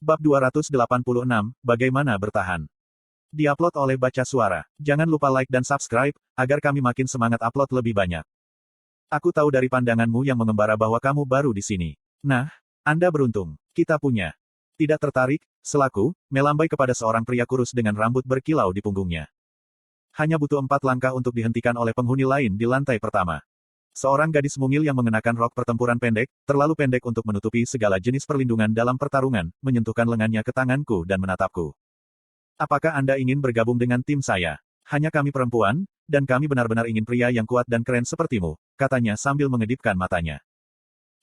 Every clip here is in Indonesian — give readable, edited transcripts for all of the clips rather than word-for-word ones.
Bab 286, Bagaimana Bertahan. Diupload oleh Baca Suara. Jangan lupa like dan subscribe, agar kami makin semangat upload lebih banyak. Aku tahu dari pandanganmu yang mengembara bahwa kamu baru di sini. Nah, Anda beruntung. Kita punya. Tidak tertarik, selaku, melambai kepada seorang pria kurus dengan rambut berkilau di punggungnya. Hanya butuh 4 langkah untuk dihentikan oleh penghuni lain di lantai pertama. Seorang gadis mungil yang mengenakan rok pertempuran pendek, terlalu pendek untuk menutupi segala jenis perlindungan dalam pertarungan, menyentuhkan lengannya ke tanganku dan menatapku. Apakah Anda ingin bergabung dengan tim saya? Hanya kami perempuan, dan kami benar-benar ingin pria yang kuat dan keren sepertimu, katanya sambil mengedipkan matanya.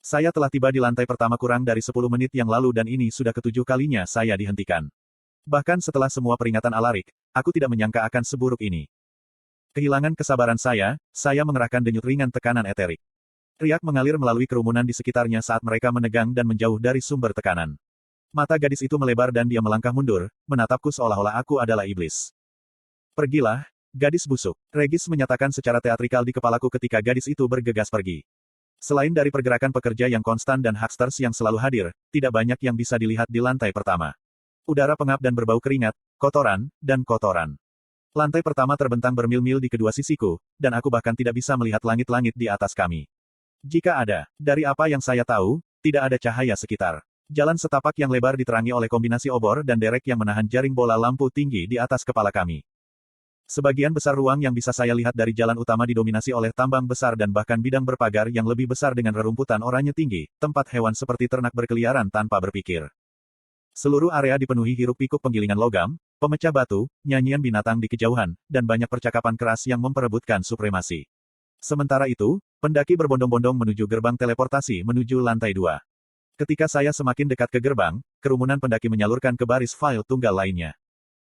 Saya telah tiba di lantai pertama kurang dari 10 menit yang lalu dan ini sudah ke-7 kalinya saya dihentikan. Bahkan setelah semua peringatan Alarik, aku tidak menyangka akan seburuk ini. Kehilangan kesabaran saya mengerahkan denyut ringan tekanan eterik. Riak mengalir melalui kerumunan di sekitarnya saat mereka menegang dan menjauh dari sumber tekanan. Mata gadis itu melebar dan dia melangkah mundur, menatapku seolah-olah aku adalah iblis. Pergilah, gadis busuk, Regis menyatakan secara teatrikal di kepalaku ketika gadis itu bergegas pergi. Selain dari pergerakan pekerja yang konstan dan hucksters yang selalu hadir, tidak banyak yang bisa dilihat di lantai pertama. Udara pengap dan berbau keringat, kotoran, dan kotoran. Lantai pertama terbentang bermil-mil di kedua sisiku, dan aku bahkan tidak bisa melihat langit-langit di atas kami. Jika ada, dari apa yang saya tahu, tidak ada cahaya sekitar. Jalan setapak yang lebar diterangi oleh kombinasi obor dan derek yang menahan jaring bola lampu tinggi di atas kepala kami. Sebagian besar ruang yang bisa saya lihat dari jalan utama didominasi oleh tambang besar dan bahkan bidang berpagar yang lebih besar dengan rerumputan oranye tinggi, tempat hewan seperti ternak berkeliaran tanpa berpikir. Seluruh area dipenuhi hiruk-pikuk penggilingan logam, pemecah batu, nyanyian binatang di kejauhan, dan banyak percakapan keras yang memperebutkan supremasi. Sementara itu, pendaki berbondong-bondong menuju gerbang teleportasi menuju lantai 2. Ketika saya semakin dekat ke gerbang, kerumunan pendaki menyalurkan ke baris file tunggal lainnya.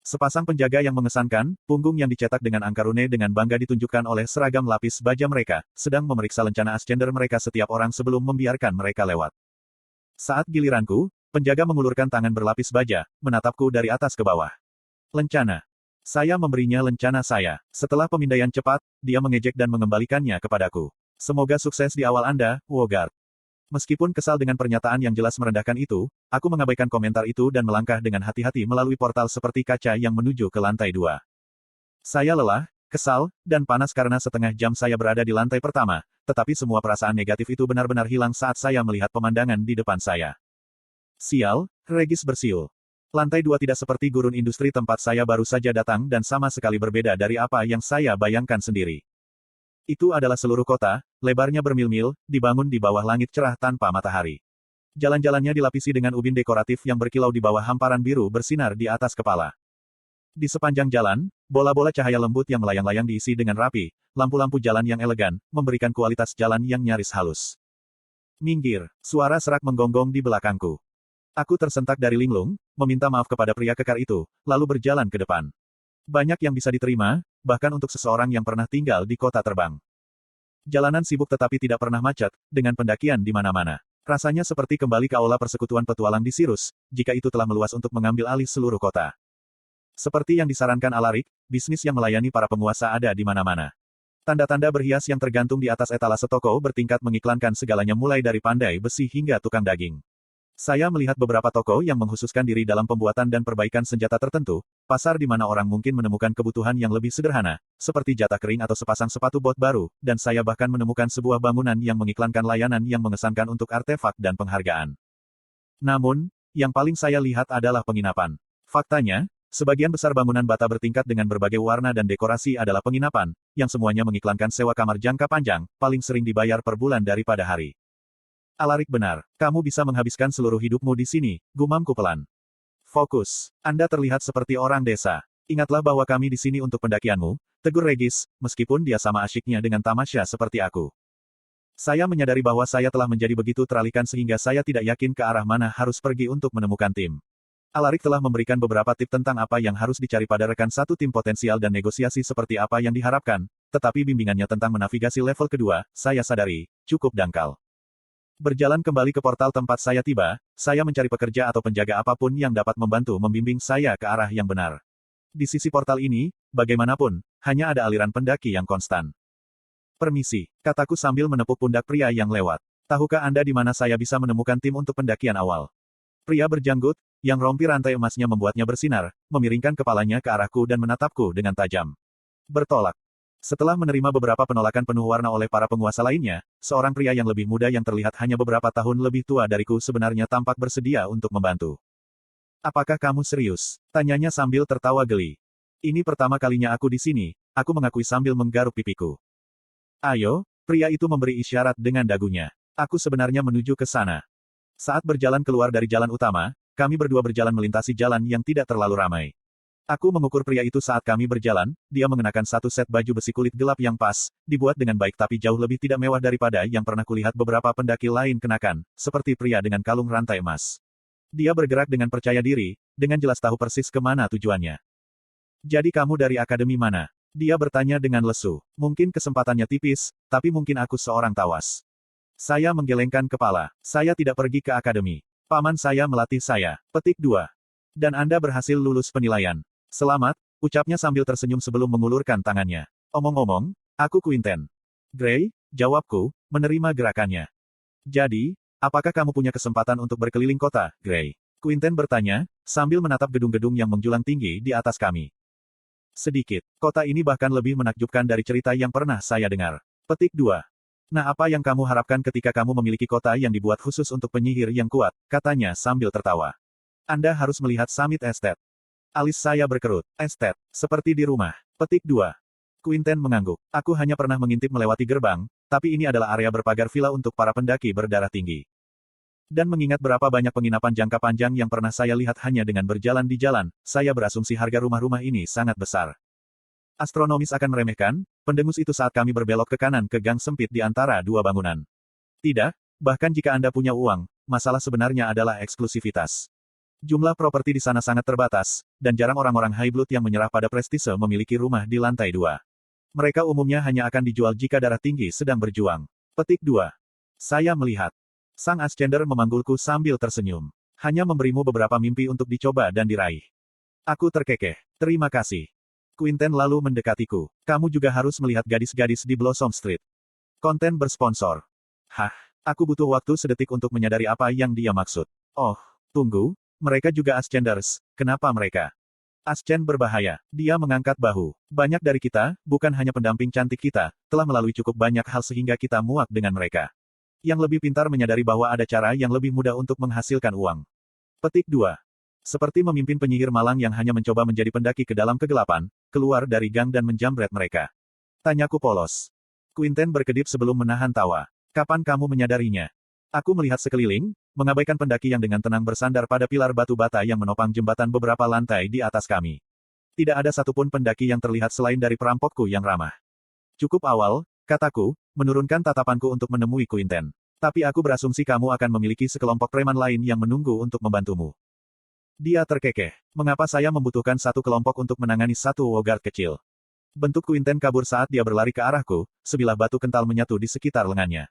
Sepasang penjaga yang mengesankan, punggung yang dicetak dengan angka rune dengan bangga ditunjukkan oleh seragam lapis baja mereka, sedang memeriksa lencana ascender mereka setiap orang sebelum membiarkan mereka lewat. Saat giliranku, penjaga mengulurkan tangan berlapis baja, menatapku dari atas ke bawah. Lencana. Saya memberinya lencana saya. Setelah pemindaian cepat, dia mengejek dan mengembalikannya kepadaku. Semoga sukses di awal Anda, Wogard. Meskipun kesal dengan pernyataan yang jelas merendahkan itu, aku mengabaikan komentar itu dan melangkah dengan hati-hati melalui portal seperti kaca yang menuju ke lantai 2. Saya lelah, kesal, dan panas karena setengah jam saya berada di lantai pertama, tetapi semua perasaan negatif itu benar-benar hilang saat saya melihat pemandangan di depan saya. Sial, Regis bersiul. Lantai 2 tidak seperti gurun industri tempat saya baru saja datang dan sama sekali berbeda dari apa yang saya bayangkan sendiri. Itu adalah seluruh kota, lebarnya bermil-mil, dibangun di bawah langit cerah tanpa matahari. Jalan-jalannya dilapisi dengan ubin dekoratif yang berkilau di bawah hamparan biru bersinar di atas kepala. Di sepanjang jalan, bola-bola cahaya lembut yang melayang-layang diisi dengan rapi, lampu-lampu jalan yang elegan, memberikan kualitas jalan yang nyaris halus. Minggir, suara serak menggonggong di belakangku. Aku tersentak dari linglung, meminta maaf kepada pria kekar itu, lalu berjalan ke depan. Banyak yang bisa diterima, bahkan untuk seseorang yang pernah tinggal di kota terbang. Jalanan sibuk tetapi tidak pernah macet, dengan pendakian di mana-mana. Rasanya seperti kembali ke aula persekutuan petualang di Sirus, jika itu telah meluas untuk mengambil alih seluruh kota. Seperti yang disarankan Alarik, bisnis yang melayani para penguasa ada di mana-mana. Tanda-tanda berhias yang tergantung di atas etalase toko bertingkat mengiklankan segalanya mulai dari pandai besi hingga tukang daging. Saya melihat beberapa toko yang menghususkan diri dalam pembuatan dan perbaikan senjata tertentu, pasar di mana orang mungkin menemukan kebutuhan yang lebih sederhana, seperti jatah kering atau sepasang sepatu bot baru, dan saya bahkan menemukan sebuah bangunan yang mengiklankan layanan yang mengesankan untuk artefak dan penghargaan. Namun, yang paling saya lihat adalah penginapan. Faktanya, sebagian besar bangunan bata bertingkat dengan berbagai warna dan dekorasi adalah penginapan, yang semuanya mengiklankan sewa kamar jangka panjang, paling sering dibayar per bulan daripada hari. Alarik benar, kamu bisa menghabiskan seluruh hidupmu di sini, gumamku pelan. Fokus, Anda terlihat seperti orang desa. Ingatlah bahwa kami di sini untuk pendakianmu, tegur Regis, meskipun dia sama asyiknya dengan tamasya seperti aku. Saya menyadari bahwa saya telah menjadi begitu teralihkan sehingga saya tidak yakin ke arah mana harus pergi untuk menemukan tim. Alarik telah memberikan beberapa tip tentang apa yang harus dicari pada rekan satu tim potensial dan negosiasi seperti apa yang diharapkan, tetapi bimbingannya tentang menavigasi level kedua, saya sadari, cukup dangkal. Berjalan kembali ke portal tempat saya tiba, saya mencari pekerja atau penjaga apapun yang dapat membantu membimbing saya ke arah yang benar. Di sisi portal ini, bagaimanapun, hanya ada aliran pendaki yang konstan. Permisi, kataku sambil menepuk pundak pria yang lewat. Tahukah Anda di mana saya bisa menemukan tim untuk pendakian awal? Pria berjanggut, yang rompi rantai emasnya membuatnya bersinar, memiringkan kepalanya ke arahku dan menatapku dengan tajam. Bertolak. Setelah menerima beberapa penolakan penuh warna oleh para penguasa lainnya, seorang pria yang lebih muda yang terlihat hanya beberapa tahun lebih tua dariku sebenarnya tampak bersedia untuk membantu. Apakah kamu serius? Tanyanya sambil tertawa geli. Ini pertama kalinya aku di sini, aku mengakui sambil menggaruk pipiku. Ayo, pria itu memberi isyarat dengan dagunya. Aku sebenarnya menuju ke sana. Saat berjalan keluar dari jalan utama, kami berdua berjalan melintasi jalan yang tidak terlalu ramai. Aku mengukur pria itu saat kami berjalan, dia mengenakan satu set baju besi kulit gelap yang pas, dibuat dengan baik tapi jauh lebih tidak mewah daripada yang pernah kulihat beberapa pendaki lain kenakan, seperti pria dengan kalung rantai emas. Dia bergerak dengan percaya diri, dengan jelas tahu persis kemana tujuannya. Jadi kamu dari akademi mana? Dia bertanya dengan lesu. Mungkin kesempatannya tipis, tapi mungkin aku seorang tawas. Saya menggelengkan kepala. Saya tidak pergi ke akademi. Paman saya melatih saya. Petik 2. Dan Anda berhasil lulus penilaian. Selamat, ucapnya sambil tersenyum sebelum mengulurkan tangannya. Omong-omong, aku Quinten. Gray, jawabku, menerima gerakannya. Jadi, apakah kamu punya kesempatan untuk berkeliling kota, Gray? Quinten bertanya, sambil menatap gedung-gedung yang menjulang tinggi di atas kami. Sedikit, kota ini bahkan lebih menakjubkan dari cerita yang pernah saya dengar. Petik 2. Nah, apa yang kamu harapkan ketika kamu memiliki kota yang dibuat khusus untuk penyihir yang kuat, katanya sambil tertawa. Anda harus melihat Summit Estate. Alis saya berkerut. Estate, seperti di rumah. Petik 2. Quinten mengangguk. Aku hanya pernah mengintip melewati gerbang, tapi ini adalah area berpagar villa untuk para pendaki berdarah tinggi. Dan mengingat berapa banyak penginapan jangka panjang yang pernah saya lihat hanya dengan berjalan di jalan, saya berasumsi harga rumah-rumah ini sangat besar. Astronomis akan meremehkan, pendengus itu saat kami berbelok ke kanan ke gang sempit di antara dua bangunan. Tidak, bahkan jika Anda punya uang, masalah sebenarnya adalah eksklusivitas. Jumlah properti di sana sangat terbatas, dan jarang orang-orang high blood yang menyerah pada prestise memiliki rumah di lantai 2. Mereka umumnya hanya akan dijual jika darah tinggi sedang berjuang. Petik 2. Saya melihat. Sang Ascender memanggulku sambil tersenyum. Hanya memberimu beberapa mimpi untuk dicoba dan diraih. Aku terkekeh. Terima kasih. Quinten lalu mendekatiku. Kamu juga harus melihat gadis-gadis di Blossom Street. Konten bersponsor. Hah, aku butuh waktu sedetik untuk menyadari apa yang dia maksud. Oh, tunggu, mereka juga Ascenders, kenapa mereka? Ascend berbahaya, dia mengangkat bahu. Banyak dari kita, bukan hanya pendamping cantik kita, telah melalui cukup banyak hal sehingga kita muak dengan mereka. Yang lebih pintar menyadari bahwa ada cara yang lebih mudah untuk menghasilkan uang. Petik 2. Seperti memimpin penyihir malang yang hanya mencoba menjadi pendaki ke dalam kegelapan, keluar dari gang dan menjamret mereka. Tanyaku polos. Quinten berkedip sebelum menahan tawa. Kapan kamu menyadarinya? Aku melihat sekeliling, mengabaikan pendaki yang dengan tenang bersandar pada pilar batu bata yang menopang jembatan beberapa lantai di atas kami. Tidak ada satupun pendaki yang terlihat selain dari perampokku yang ramah. Cukup awal, kataku, menurunkan tatapanku untuk menemui Quinten. Tapi aku berasumsi kamu akan memiliki sekelompok preman lain yang menunggu untuk membantumu. Dia terkekeh. Mengapa saya membutuhkan satu kelompok untuk menangani satu Wogard kecil? Bentuk Quinten kabur saat dia berlari ke arahku, sebilah batu kental menyatu di sekitar lengannya.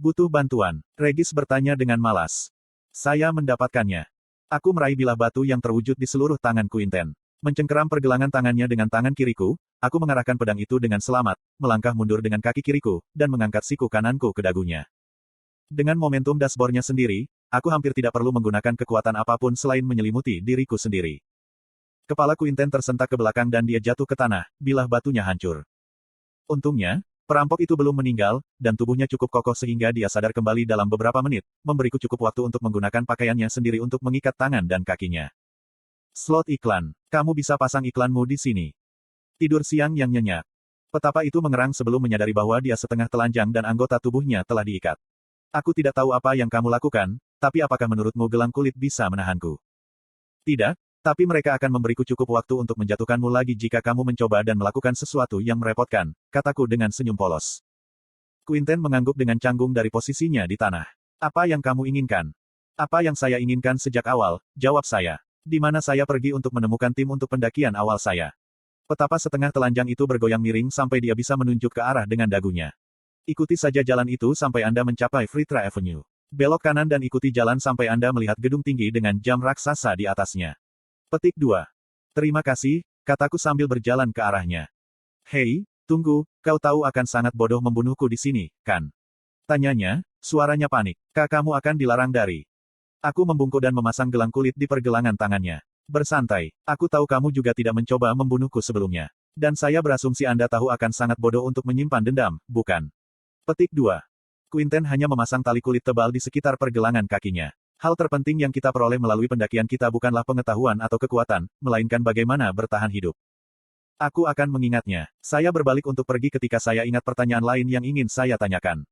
Butuh bantuan? Regis bertanya dengan malas. Saya mendapatkannya. Aku meraih bilah batu yang terwujud di seluruh tangan Quinten. Mencengkeram pergelangan tangannya dengan tangan kiriku, aku mengarahkan pedang itu dengan selamat, melangkah mundur dengan kaki kiriku, dan mengangkat siku kananku ke dagunya. Dengan momentum dashboardnya sendiri, aku hampir tidak perlu menggunakan kekuatan apapun selain menyelimuti diriku sendiri. Kepala Quinten tersentak ke belakang dan dia jatuh ke tanah, bilah batunya hancur. Untungnya, perampok itu belum meninggal, dan tubuhnya cukup kokoh sehingga dia sadar kembali dalam beberapa menit, memberiku cukup waktu untuk menggunakan pakaiannya sendiri untuk mengikat tangan dan kakinya. Slot iklan. Kamu bisa pasang iklanmu di sini. Tidur siang yang nyenyak. Petapa itu mengerang sebelum menyadari bahwa dia setengah telanjang dan anggota tubuhnya telah diikat. Aku tidak tahu apa yang kamu lakukan, tapi apakah menurutmu gelang kulit bisa menahanku? Tidak, tapi mereka akan memberiku cukup waktu untuk menjatuhkanmu lagi jika kamu mencoba dan melakukan sesuatu yang merepotkan, kataku dengan senyum polos. Quinten mengangguk dengan canggung dari posisinya di tanah. Apa yang kamu inginkan? Apa yang saya inginkan sejak awal, jawab saya. Di mana saya pergi untuk menemukan tim untuk pendakian awal saya. Petapa setengah telanjang itu bergoyang miring sampai dia bisa menunjuk ke arah dengan dagunya. Ikuti saja jalan itu sampai Anda mencapai Fritra Avenue. Belok kanan dan ikuti jalan sampai Anda melihat gedung tinggi dengan jam raksasa di atasnya. Petik 2. Terima kasih, kataku sambil berjalan ke arahnya. Hei, tunggu, kau tahu akan sangat bodoh membunuhku di sini, kan? Tanyanya, suaranya panik. Kamu akan dilarang dari Aku membungkuk dan memasang gelang kulit di pergelangan tangannya. Bersantai, aku tahu kamu juga tidak mencoba membunuhku sebelumnya. Dan saya berasumsi Anda tahu akan sangat bodoh untuk menyimpan dendam, bukan? Petik 2. Quinten hanya memasang tali kulit tebal di sekitar pergelangan kakinya. Hal terpenting yang kita peroleh melalui pendakian kita bukanlah pengetahuan atau kekuatan, melainkan bagaimana bertahan hidup. Aku akan mengingatnya. Saya berbalik untuk pergi ketika saya ingat pertanyaan lain yang ingin saya tanyakan.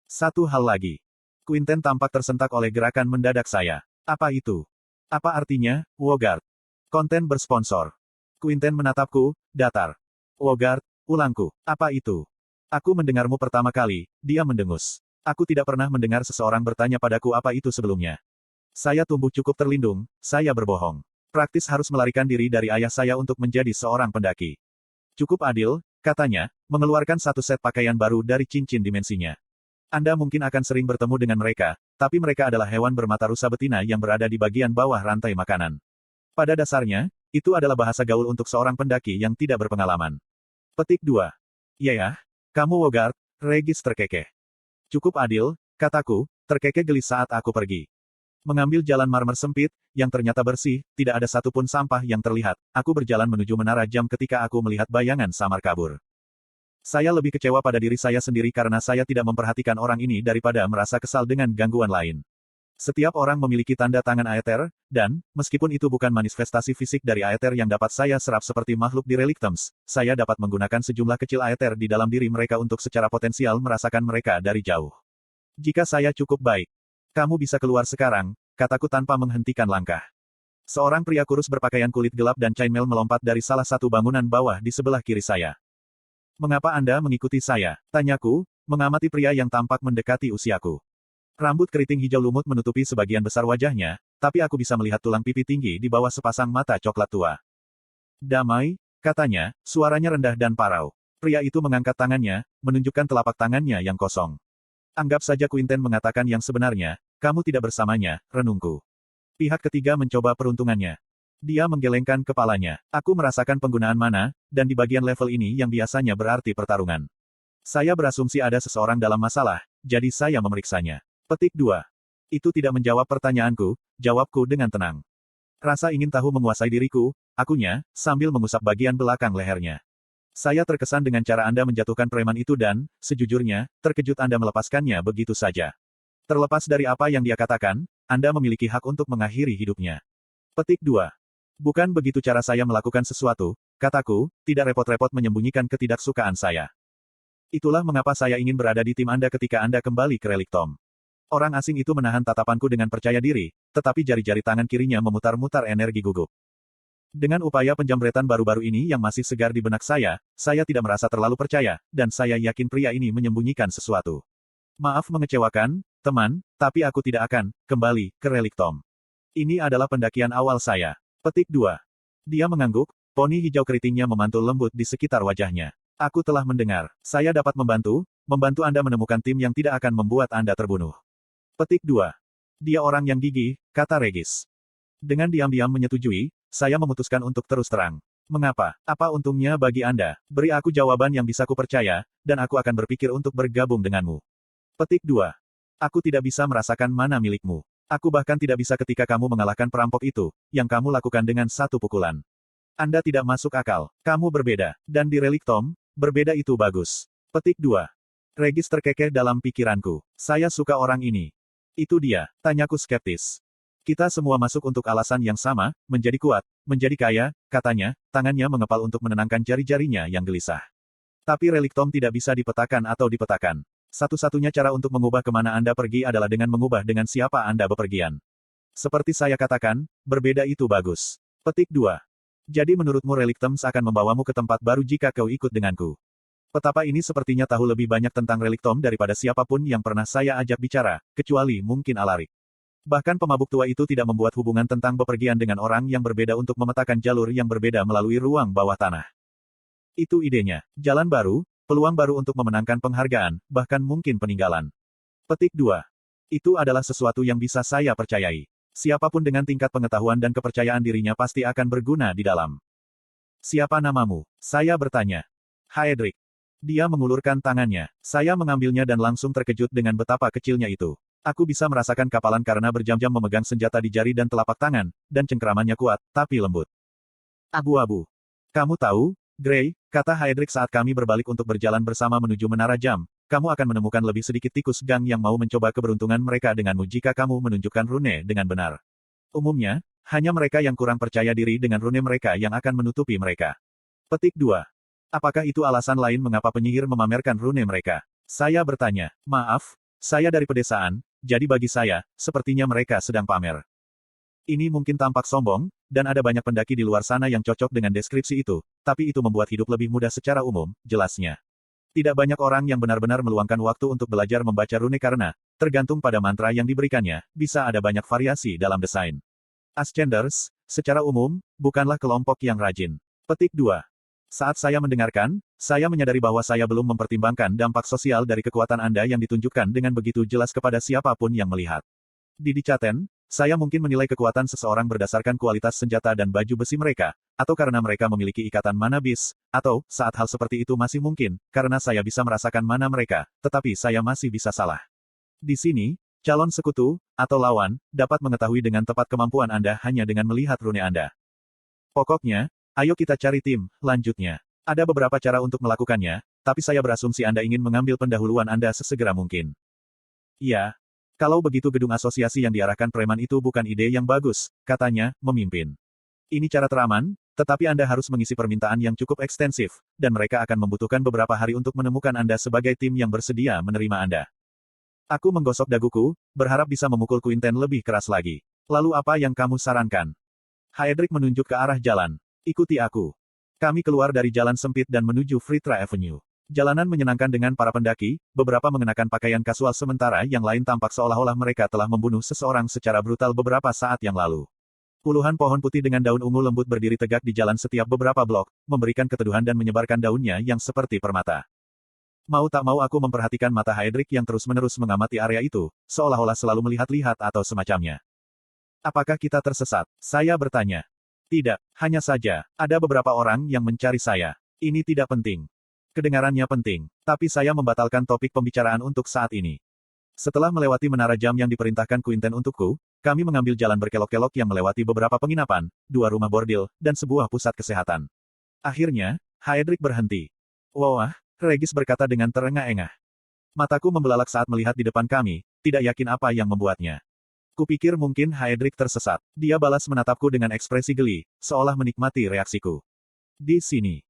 Satu hal lagi. Quinten tampak tersentak oleh gerakan mendadak saya. Apa itu? Apa artinya, Wogard? Konten bersponsor. Quinten menatapku, datar. Wogard, ulangku, apa itu? Aku mendengarmu pertama kali, dia mendengus. Aku tidak pernah mendengar seseorang bertanya padaku apa itu sebelumnya. Saya tumbuh cukup terlindung, saya berbohong. Praktis harus melarikan diri dari ayah saya untuk menjadi seorang pendaki. Cukup adil, katanya, mengeluarkan satu set pakaian baru dari cincin dimensinya. Anda mungkin akan sering bertemu dengan mereka, tapi mereka adalah hewan bermata rusa betina yang berada di bagian bawah rantai makanan. Pada dasarnya, itu adalah bahasa gaul untuk seorang pendaki yang tidak berpengalaman. Petik 2. Ya, kamu Wogard, Regis terkekeh. Cukup adil, kataku, terkekeh gelis saat aku pergi. Mengambil jalan marmer sempit, yang ternyata bersih, tidak ada satupun sampah yang terlihat. Aku berjalan menuju menara jam ketika aku melihat bayangan samar kabur. Saya lebih kecewa pada diri saya sendiri karena saya tidak memperhatikan orang ini daripada merasa kesal dengan gangguan lain. Setiap orang memiliki tanda tangan Aether, dan, meskipun itu bukan manifestasi fisik dari Aether yang dapat saya serap seperti makhluk di Relictums, saya dapat menggunakan sejumlah kecil Aether di dalam diri mereka untuk secara potensial merasakan mereka dari jauh. Jika saya cukup baik, kamu bisa keluar sekarang, kataku tanpa menghentikan langkah. Seorang pria kurus berpakaian kulit gelap dan chainmail melompat dari salah satu bangunan bawah di sebelah kiri saya. Mengapa Anda mengikuti saya? Tanyaku, mengamati pria yang tampak mendekati usiaku. Rambut keriting hijau lumut menutupi sebagian besar wajahnya, tapi aku bisa melihat tulang pipi tinggi di bawah sepasang mata coklat tua. Damai, katanya, suaranya rendah dan parau. Pria itu mengangkat tangannya, menunjukkan telapak tangannya yang kosong. Anggap saja Quinten mengatakan yang sebenarnya, kamu tidak bersamanya, renungku. Pihak ketiga mencoba peruntungannya. Dia menggelengkan kepalanya. Aku merasakan penggunaan mana, dan di bagian level ini yang biasanya berarti pertarungan. Saya berasumsi ada seseorang dalam masalah, jadi saya memeriksanya. Petik 2. Itu tidak menjawab pertanyaanku, jawabku dengan tenang. Rasa ingin tahu menguasai diriku, akunya, sambil mengusap bagian belakang lehernya. Saya terkesan dengan cara Anda menjatuhkan preman itu dan, sejujurnya, terkejut Anda melepaskannya begitu saja. Terlepas dari apa yang dia katakan, Anda memiliki hak untuk mengakhiri hidupnya. Petik 2. Bukan begitu cara saya melakukan sesuatu, kataku, tidak repot-repot menyembunyikan ketidaksukaan saya. Itulah mengapa saya ingin berada di tim Anda ketika Anda kembali ke Relictom. Orang asing itu menahan tatapanku dengan percaya diri, tetapi jari-jari tangan kirinya memutar-mutar energi gugup. Dengan upaya penjambretan baru-baru ini yang masih segar di benak saya tidak merasa terlalu percaya, dan saya yakin pria ini menyembunyikan sesuatu. Maaf mengecewakan, teman, tapi aku tidak akan kembali ke Relictom. Ini adalah pendakian awal saya. Petik 2. Dia mengangguk, poni hijau keritingnya memantul lembut di sekitar wajahnya. Aku telah mendengar. Saya dapat membantu Anda menemukan tim yang tidak akan membuat Anda terbunuh. Petik 2. Dia orang yang gigih, kata Regis. Dengan diam-diam menyetujui, saya memutuskan untuk terus terang. Mengapa? Apa untungnya bagi Anda? Beri aku jawaban yang bisa kupercaya, dan aku akan berpikir untuk bergabung denganmu. Petik 2. Aku tidak bisa merasakan mana milikmu. Aku bahkan tidak bisa ketika kamu mengalahkan perampok itu, yang kamu lakukan dengan satu pukulan. Anda tidak masuk akal. Kamu berbeda. Dan di Relictom, berbeda itu bagus. Petik 2. Regis terkekeh dalam pikiranku. Saya suka orang ini. Itu dia, tanyaku skeptis. Kita semua masuk untuk alasan yang sama, menjadi kuat, menjadi kaya, katanya, tangannya mengepal untuk menenangkan jari-jarinya yang gelisah. Tapi Relictom tidak bisa dipetakan atau dipetakan. Satu-satunya cara untuk mengubah kemana Anda pergi adalah dengan mengubah dengan siapa Anda bepergian. Seperti saya katakan, berbeda itu bagus. Petik 2. Jadi menurutmu Relictums akan membawamu ke tempat baru jika kau ikut denganku. Petapa ini sepertinya tahu lebih banyak tentang Relictom daripada siapapun yang pernah saya ajak bicara, kecuali mungkin Alaric. Bahkan pemabuk tua itu tidak membuat hubungan tentang bepergian dengan orang yang berbeda untuk memetakan jalur yang berbeda melalui ruang bawah tanah. Itu idenya. Jalan baru, peluang baru untuk memenangkan penghargaan, bahkan mungkin peninggalan. Petik 2. Itu adalah sesuatu yang bisa saya percayai. Siapapun dengan tingkat pengetahuan dan kepercayaan dirinya pasti akan berguna di dalam. Siapa namamu? Saya bertanya. Haedric. Dia mengulurkan tangannya. Saya mengambilnya dan langsung terkejut dengan betapa kecilnya itu. Aku bisa merasakan kapalan karena berjam-jam memegang senjata di jari dan telapak tangan, dan cengkeramannya kuat, tapi lembut. Abu-abu. Kamu tahu, Gray, kata Haedric saat kami berbalik untuk berjalan bersama menuju menara jam, kamu akan menemukan lebih sedikit tikus gang yang mau mencoba keberuntungan mereka denganmu jika kamu menunjukkan rune dengan benar. Umumnya, hanya mereka yang kurang percaya diri dengan rune mereka yang akan menutupi mereka. Petik 2. Apakah itu alasan lain mengapa penyihir memamerkan rune mereka? Saya bertanya. Maaf, saya dari pedesaan, jadi bagi saya, sepertinya mereka sedang pamer. Ini mungkin tampak sombong, dan ada banyak pendaki di luar sana yang cocok dengan deskripsi itu, tapi itu membuat hidup lebih mudah secara umum, jelasnya. Tidak banyak orang yang benar-benar meluangkan waktu untuk belajar membaca rune karena, tergantung pada mantra yang diberikannya, bisa ada banyak variasi dalam desain. Ascenders, secara umum, bukanlah kelompok yang rajin. Petik 2. Saat saya mendengarkan, saya menyadari bahwa saya belum mempertimbangkan dampak sosial dari kekuatan Anda yang ditunjukkan dengan begitu jelas kepada siapapun yang melihat. Di Dicaten, saya mungkin menilai kekuatan seseorang berdasarkan kualitas senjata dan baju besi mereka, atau karena mereka memiliki ikatan mana bis, atau, saat hal seperti itu masih mungkin, karena saya bisa merasakan mana mereka, tetapi saya masih bisa salah. Di sini, calon sekutu, atau lawan, dapat mengetahui dengan tepat kemampuan Anda hanya dengan melihat rune Anda. Pokoknya, ayo kita cari tim, lanjutnya. Ada beberapa cara untuk melakukannya, tapi saya berasumsi Anda ingin mengambil pendahuluan Anda sesegera mungkin. Iya. Kalau begitu gedung asosiasi yang diarahkan preman itu bukan ide yang bagus, katanya, memimpin. Ini cara teraman, tetapi Anda harus mengisi permintaan yang cukup ekstensif, dan mereka akan membutuhkan beberapa hari untuk menemukan Anda sebagai tim yang bersedia menerima Anda. Aku menggosok daguku, berharap bisa memukul Quinten lebih keras lagi. Lalu apa yang kamu sarankan? Haedric menunjuk ke arah jalan. Ikuti aku. Kami keluar dari jalan sempit dan menuju Fritra Avenue. Jalanan menyenangkan dengan para pendaki, beberapa mengenakan pakaian kasual sementara yang lain tampak seolah-olah mereka telah membunuh seseorang secara brutal beberapa saat yang lalu. Puluhan pohon putih dengan daun ungu lembut berdiri tegak di jalan setiap beberapa blok, memberikan keteduhan dan menyebarkan daunnya yang seperti permata. Mau tak mau aku memperhatikan mata Haedric yang terus-menerus mengamati area itu, seolah-olah selalu melihat-lihat atau semacamnya. Apakah kita tersesat? Saya bertanya. Tidak, hanya saja, ada beberapa orang yang mencari saya. Ini tidak penting. Kedengarannya penting, tapi saya membatalkan topik pembicaraan untuk saat ini. Setelah melewati menara jam yang diperintahkan Quinten untukku, kami mengambil jalan berkelok-kelok yang melewati beberapa penginapan, 2 rumah bordil, dan sebuah pusat kesehatan. Akhirnya, Haedric berhenti. Wah, Regis berkata dengan terengah-engah. Mataku membelalak saat melihat di depan kami, tidak yakin apa yang membuatnya. Kupikir mungkin Haedric tersesat. Dia balas menatapku dengan ekspresi geli, seolah menikmati reaksiku. Di sini.